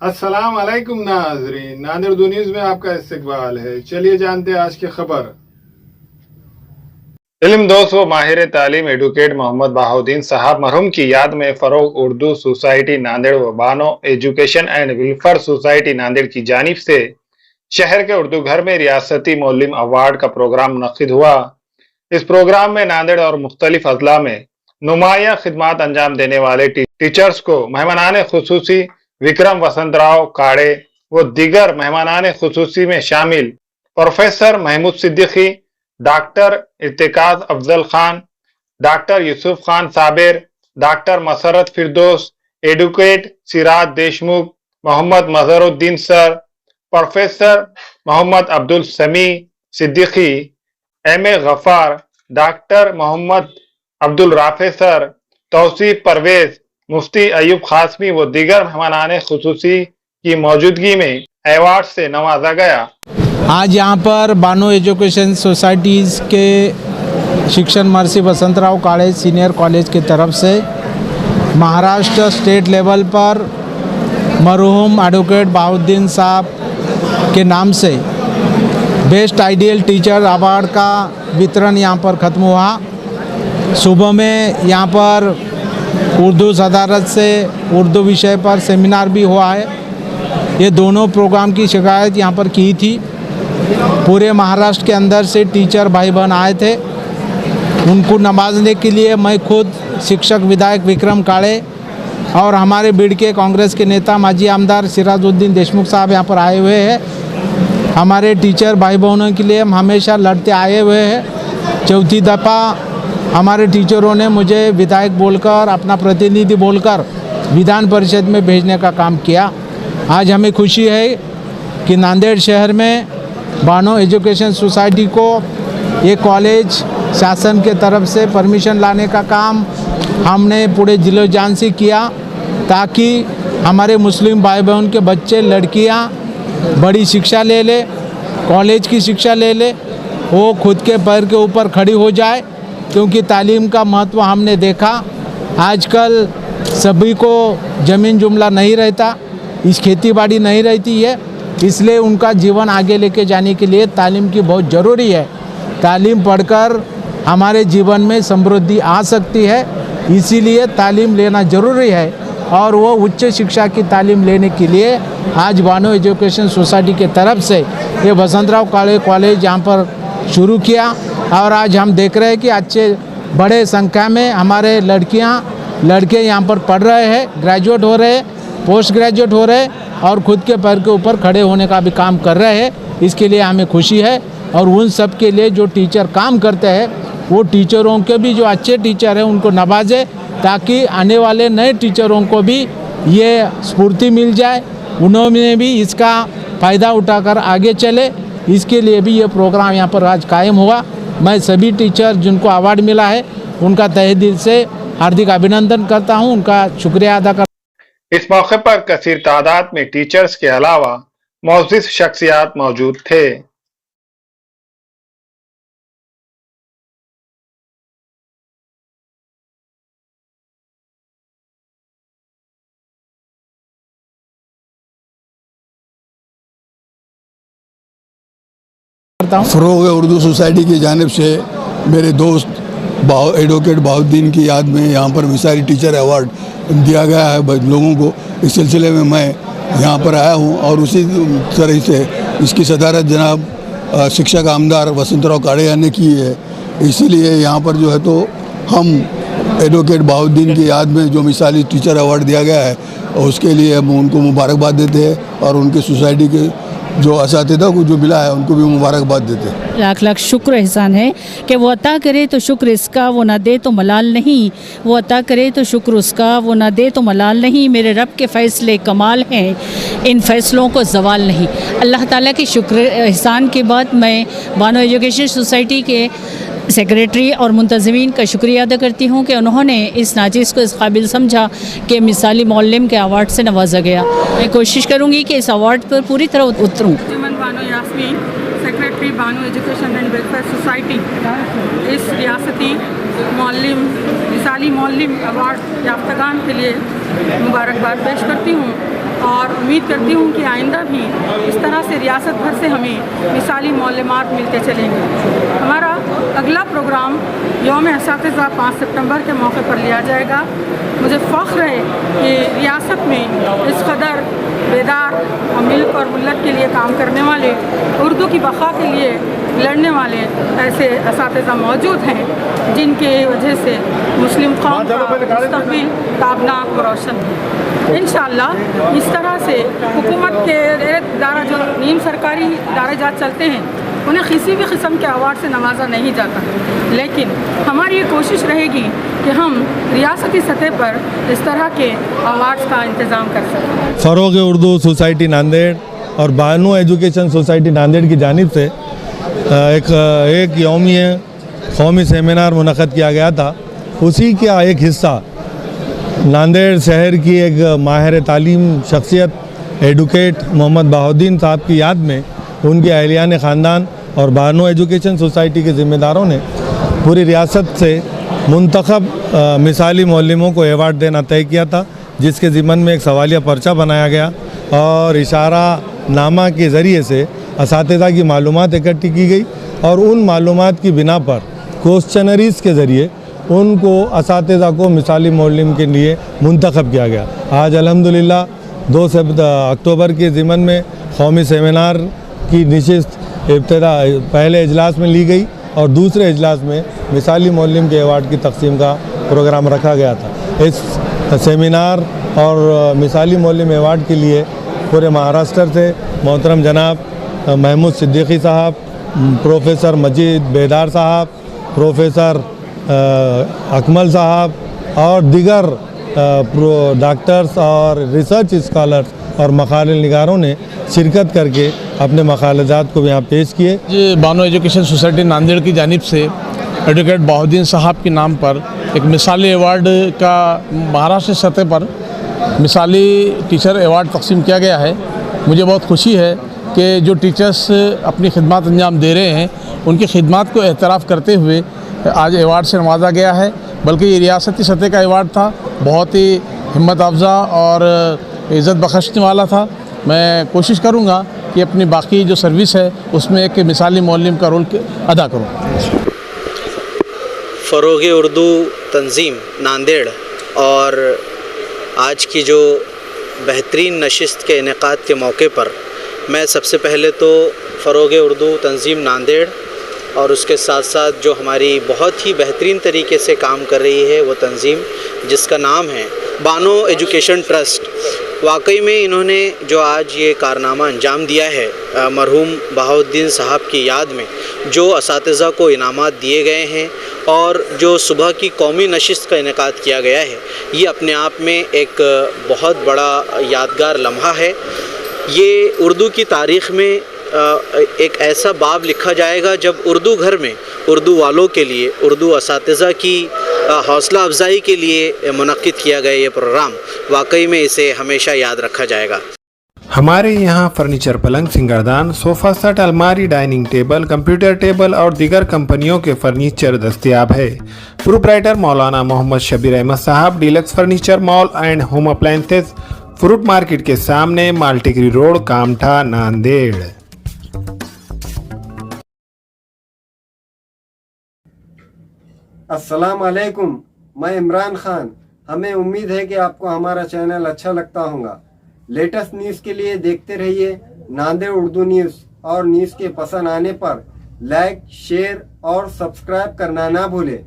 अस्सलाम वालेकुम नाज़रीन, नांदेड़ उर्दू न्यूज़ में आपका इस्तकबाल है। चलिए जानते हैं आज की खबर। इल्म दोस्त व माहिर तालीम एडवोकेट मोहम्मद बहाउद्दीन साहब मरहूम की याद में फरोग उर्दू सोसाइटी नांदेड़ व Bano education and welfare society Nanded की जानिब से शहर के उर्दू घर में रियासती मौलिम अवार्ड का प्रोग्राम मुनक्किद हुआ। इस प्रोग्राम में नांदेड़ और मुख्तलिफ अजला में नुमाया खिदमात अंजाम देने वाले टीचर्स को मेहमानाने खुसूसी विक्रम वसंतराव काड़े व दीगर मेहमानाने खुसूसी में शामिल professor Mahmood Siddiqui, doctor Irtikaz Afzal Khan, doctor Yusuf Khan Sabir, doctor Masarrat Firdaus, advocate Siraj Deshmukh, Mohammad Mazharuddin sir, professor Mohammad Abdul Sami Siddiqui, M A. Gaffar, doctor Mohammad Abdul Rafe sir, Tauseef Parvez, Mufti Ayub Qasmi व दीगर मेहमानाने खुसूसी की मौजूदगी में अवार्ड से नवाजा गया। आज यहाँ पर बानो एजुकेशन सोसाइटीज़ के शिक्षण महर्षि वसंतराव काड़े सीनियर कॉलेज की तरफ से महाराष्ट्र स्टेट लेवल पर मरहूम एडवोकेट बहाउद्दीन साहब के नाम से बेस्ट आइडियल टीचर अवार्ड का वितरण यहाँ पर ख़त्म हुआ। सुबह में यहाँ पर उर्दू सदारत से उर्दू विषय पर सेमिनार भी हुआ है। ये दोनों प्रोग्राम की शिकायत यहाँ पर की थी। पूरे महाराष्ट्र के अंदर से टीचर भाई बहन आए थे। उनको नवाजने के लिए मैं खुद शिक्षक विधायक विक्रम काड़े और हमारे बीड़ के कांग्रेस के नेता माजी आमदार सिराजुद्दीन देशमुख साहब यहाँ पर आए हुए हैं। हमारे टीचर भाई बहनों के लिए हम हमेशा लड़ते आए हुए हैं। चौथी दफ़ा हमारे टीचरों ने मुझे विधायक बोलकर, अपना प्रतिनिधि बोलकर विधान परिषद में भेजने का काम किया। आज हमें खुशी है कि नांदेड़ शहर में बानो एजुकेशन सोसाइटी को ये कॉलेज शासन के तरफ से परमिशन लाने का काम हमने पूरे जिले जान से किया, ताकि हमारे मुस्लिम भाई बहन के बच्चे लड़कियां बड़ी शिक्षा ले कॉलेज की शिक्षा ले, वो खुद के पैर के ऊपर खड़ी हो जाए। क्योंकि तालीम का महत्व हमने देखा, आजकल सभी को ज़मीन जुमला नहीं रहता, इस खेती बाड़ी नहीं रहती है, इसलिए उनका जीवन आगे लेके जाने के लिए तालीम की बहुत ज़रूरी है। तालीम पढ़कर हमारे जीवन में समृद्धि आ सकती है, इसीलिए तालीम लेना ज़रूरी है। और वो उच्च शिक्षा की तालीम लेने के लिए आज बानो एजुकेशन सोसाइटी के तरफ से ये वसंतराव काड़े कॉलेज यहाँ पर शुरू किया। और आज हम देख रहे हैं कि अच्छे बड़े संख्या में हमारे लड़के यहाँ पर पढ़ रहे हैं, ग्रेजुएट हो रहे हैं, पोस्ट ग्रेजुएट हो रहे हैं और खुद के पैर के ऊपर खड़े होने का भी काम कर रहे हैं। इसके लिए हमें खुशी है। और उन सब के लिए जो टीचर काम करते हैं, वो टीचरों के भी जो अच्छे टीचर हैं उनको नवाजे, ताकि आने वाले नए टीचरों को भी ये स्फूर्ति मिल जाए, उन्होंने भी इसका फ़ायदा उठाकर आगे चले। इसके लिए भी ये प्रोग्राम यहाँ पर आज कायम हुआ। मैं सभी टीचर जिनको अवार्ड मिला है उनका तहे दिल से हार्दिक अभिनंदन करता हूँ, उनका शुक्रिया अदा करता। इस मौके पर कसीर तादाद में टीचर्स के अलावा मौजूद शख्सियात मौजूद थे। फरोग उर्दू सोसाइटी की जानिब से मेरे दोस्त एडवोकेट बहाउद्दीन की याद में यहाँ पर मिसाली टीचर अवार्ड दिया गया है लोगों को। इस सिलसिले में मैं यहाँ पर आया हूँ और उसी तरह से इसकी सदारत जनाब शिक्षक आमदार वसंतराव काड़े ने की है। इसीलिए यहाँ पर जो है तो हम एडवोकेट बहाउद्दीन की याद में जो मिसाली टीचर अवार्ड दिया गया है उसके लिए हम उनको मुबारकबाद देते हैं और उनके सोसाइटी के जो असातिज़ा को जो मिला है उनको भी मुबारकबाद देते हैं। लाख लाख शुक्र एहसान है कि वो अता करे तो शुक्र इसका, वो ना दे तो मलाल नहीं। वो अता करे तो शुक्र उसका, वो ना दे तो मलाल नहीं। मेरे रब के फ़ैसले कमाल हैं, इन फ़ैसलों को ज़वाल नहीं। अल्लाह ताला की शुक्र एहसान के बाद मैं बानो एजुकेशन सोसाइटी के सेक्रेटरी और मुंतज़मीन का शुक्रिया अदा करती हूँ कि उन्होंने इस नाचिज़ को इस काबिल समझा कि मिसाली मौल्लिम के अवार्ड से नवाजा गया। मैं कोशिश करूँगी कि इस अवार्ड पर पूरी तरह उतरूँ। Bano Yasmin, secretary Bano education and welfare society, इस रियासती मिसाली मौल्लिम अवार्ड याफ्तागान के लिए मुबारकबाद पेश करती हूँ और उम्मीद करती हूँ कि आइंदा भी इस तरह से रियासत भर से हमें मिसाली मौलमात मिलते चलेंगे। हमारा अगला प्रोग्राम यौम असातिज़ा 5 सितंबर के मौके पर लिया जाएगा। मुझे फ़ख्र है कि रियासत में इस कदर बेदार और मिल्क और मिल्लत के लिए काम करने वाले, उर्दू की बक़ा के लिए लड़ने वाले ऐसे असातिज़ा मौजूद हैं जिनके वजह से मुस्लिम कौम का मुस्तक़बिल ताबनाक व रोशन है। इंशाअल्लाह इस तरह से हुकूमत के इदारा जो नीम सरकारी इदारे जात चलते हैं उन्हें किसी भी किस्म के अवार्ड से नवाजा नहीं जाता, लेकिन हमारी ये कोशिश रहेगी कि हम रियासती सतह पर इस तरह के अवार्ड्स का इंतज़ाम कर सकें। फ़रोग़ उर्दू सोसाइटी नांदेड़ और बानो एजुकेशन सोसाइटी नांदेड़ की जानिब से एक यौमी कौमी सेमिनार मुनक़द किया गया था। उसी का एक हिस्सा नांदेड़ शहर की एक माहिर तालीम शख्सियत एडवोकेट मोहम्मद बहाउद्दीन साहब की याद में उनके अहलियान ख़ानदान और बानो एजुकेशन सोसाइटी के ज़िम्मेदारों ने पूरी रियासत से मुंतखब मिसाली मौलमों को एवार्ड देना तय किया था, जिसके ज़िम्मन में एक सवालिया पर्चा बनाया गया और इशारा नामा के ज़रिए से असातिज़ा की मालूमात इकट्ठी की गई और उन मालूमात की बिना पर क्वेश्चनरीज़ के ज़रिए उनको असातिज़ा को मिसाली मौलम के लिए मुंतखब किया गया। आज अल्हम्दुलिल्लाह 2 अक्टूबर के ज़िम्मन में कौमी सेमिनार की नशिस्त इब्तिदा पहले इजलास में ली गई और दूसरे इजलास में मिसाली मौलम के अवार्ड की तकसीम का प्रोग्राम रखा गया था। इस सेमिनार और मिसाली मौलम अवार्ड के लिए पूरे महाराष्ट्र से मोहतरम जनाब महमूद सिद्दीकी साहब, प्रोफेसर मजीद बेदार साहब, प्रोफेसर अकमल साहब और दीगर डॉक्टर्स और रिसर्च स्कॉलर्स और मकाले निगारों ने शिरकत करके अपने मकालजात को यहाँ पेश किए। ये बानो एजुकेशन सोसाइटी नांदेड़ की जानिब से एडवोकेट बहाउद्दीन साहब के नाम पर एक मिसाली अवार्ड का महाराष्ट्र सतह पर मिसाली टीचर अवार्ड तकसीम किया गया है। मुझे बहुत खुशी है कि जो टीचर्स अपनी खिदमत अंजाम दे रहे हैं उनकी खिदमत को एतराफ़ करते हुए आज अवार्ड से नवाजा गया है। बल्कि ये रियासती सतह का अवार्ड था, बहुत ही हिम्मत अफज़ा और इज़्ज़त बख्शने वाला था। मैं कोशिश करूँगा कि अपनी बाकी जो सर्विस है उसमें एक मिसाली मौलम का रोल अदा करूँ। फ़रोग़ उर्दू तंज़ीम नांदेड़ और आज की जो बेहतरीन नशिस्त के इनेकाद के मौके पर मैं सबसे पहले तो फ़रोग़ उर्दू तंज़ीम नांदेड़ और उसके साथ साथ जो हमारी बहुत ही बेहतरीन तरीके से काम कर रही है वो तंज़ीम जिसका नाम है बानो एजुकेशन ट्रस्ट, वाकई में इन्होंने जो आज ये कारनामा अंजाम दिया है मरहूम बहाउद्दीन साहब की याद में, जो असातिज़ा को इनामात दिए गए हैं और जो सुबह की कौमी नशिस्त का इनेकाद किया गया है, ये अपने आप में एक बहुत बड़ा यादगार लम्हा है। ये उर्दू की तारीख़ में एक ऐसा बाब लिखा जाएगा जब उर्दू घर में उर्दू वालों के लिए, उर्दू असातिज़ा की हौसला अफजाई के लिए मुनक्किद किया गया ये प्रोग्राम, वाकई में इसे हमेशा याद रखा जाएगा। हमारे यहाँ फर्नीचर, पलंग, सिंगारदान, सोफ़ा सेट, अलमारी, डाइनिंग टेबल, कंप्यूटर टेबल और दीगर कंपनियों के फर्नीचर दस्तयाब है। प्रोप्राइटर मौलाना मोहम्मद शबीर अहमद साहब, deluxe furniture mall and home appliances, fruit market के सामने, माल्टिक्री रोड, कामठा, नांदेड़। अस्सलाम वालेकुम, मैं इमरान खान। हमें उम्मीद है कि आपको हमारा चैनल अच्छा लगता होगा। लेटेस्ट न्यूज़ के लिए देखते रहिए नांदेड़ उर्दू न्यूज़ और न्यूज़ के पसंद आने पर लाइक, शेयर और सब्सक्राइब करना ना भूलें।